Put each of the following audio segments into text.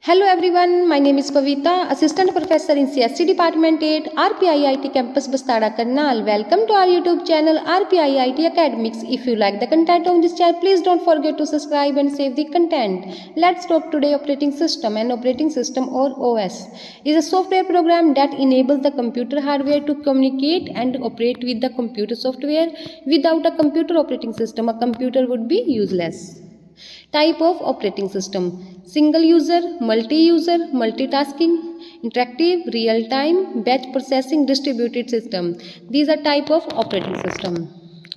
Hello everyone, my name is Pavita, Assistant Professor in CSC Department 8, RPIIT Campus Bastada Karnal. Welcome to our YouTube channel RPIIT Academics. If you like the content of this channel, please don't forget to subscribe and save the content. Let's talk today operating system. An operating system or OS is a software program that enables the computer hardware to communicate and operate with the computer software. Without a computer operating system, a computer would be useless. Type of operating system: single user, multi-user, multitasking, interactive, real-time, batch processing, distributed system. These are type of operating system.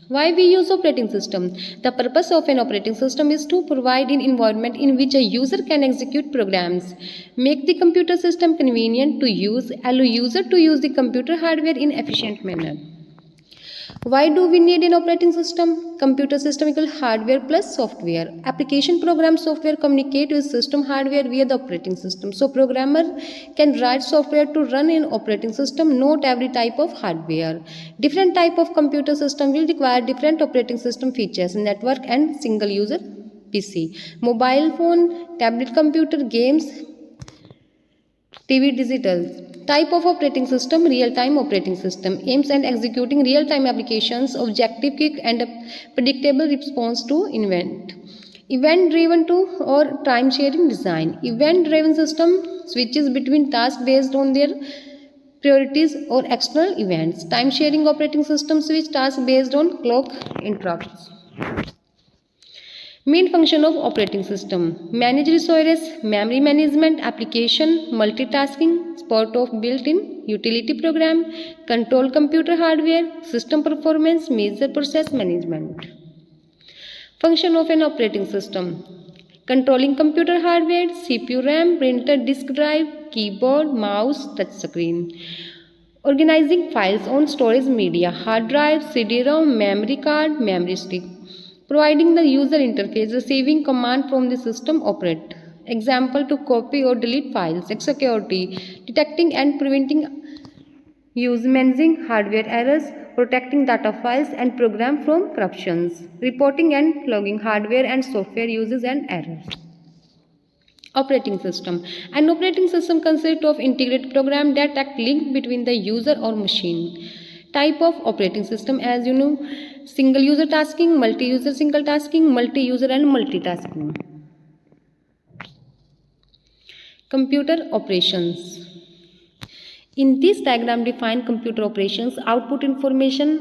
Why we use operating system? The purpose of an operating system is to provide an environment in which a user can execute programs, make the computer system convenient to use, allow user to use the computer hardware in efficient manner. Why do we need an operating system? Computer system equal hardware plus software. Application program software communicate with system hardware via the operating system. So programmer can write software to run in operating system, not every type of hardware. Different type of computer system will require different operating system features, network and single user PC. Mobile phone, tablet computer, games, TV digital. Type of operating system: real-time operating system. Aims at executing real-time applications, objective, quick and predictable response to event. Event-driven to or time-sharing design. Event-driven system switches between tasks based on their priorities or external events. Time-sharing operating system switch tasks based on clock interrupts. Main function of operating system: manage resources, memory management, application, multitasking, support of built-in utility program, control computer hardware, system performance, measure process management. Function of an operating system: controlling computer hardware, CPU, RAM, printer, disk drive, keyboard, mouse, touch screen. Organizing files on storage media, hard drive, CD-ROM, memory card, memory stick. Providing the user interface, receiving command from the system operator. Example: to copy or delete files. Security: detecting and preventing use, managing hardware errors, protecting data files and program from corruptions. Reporting and logging hardware and software uses and errors. Operating system: an operating system consists of integrated program that act link between the user or machine. Type of operating system, as you know: single user tasking, multi-user single tasking, multi-user and multitasking. Computer operations. In this diagram, define computer operations: output information,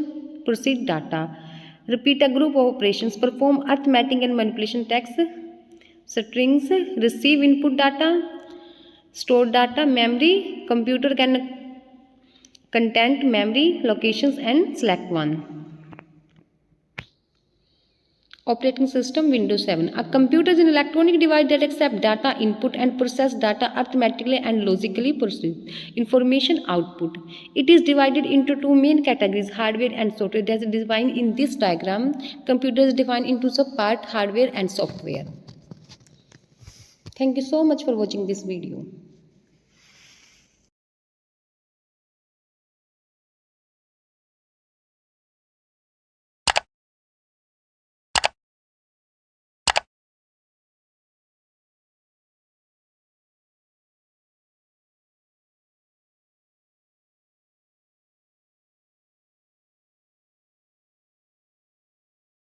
proceed data. Repeat a group of operations: perform arithmetic and manipulation text, strings, receive input data, store data. Memory: computer can content, memory, locations and select one. Operating system: Windows 7. A computer is an electronic device that accepts data input and process data arithmetically and logically process information output. It is divided into two main categories: hardware and software. That is defined in this diagram. Computer is divided into sub-part: hardware and software. Thank you so much for watching this video.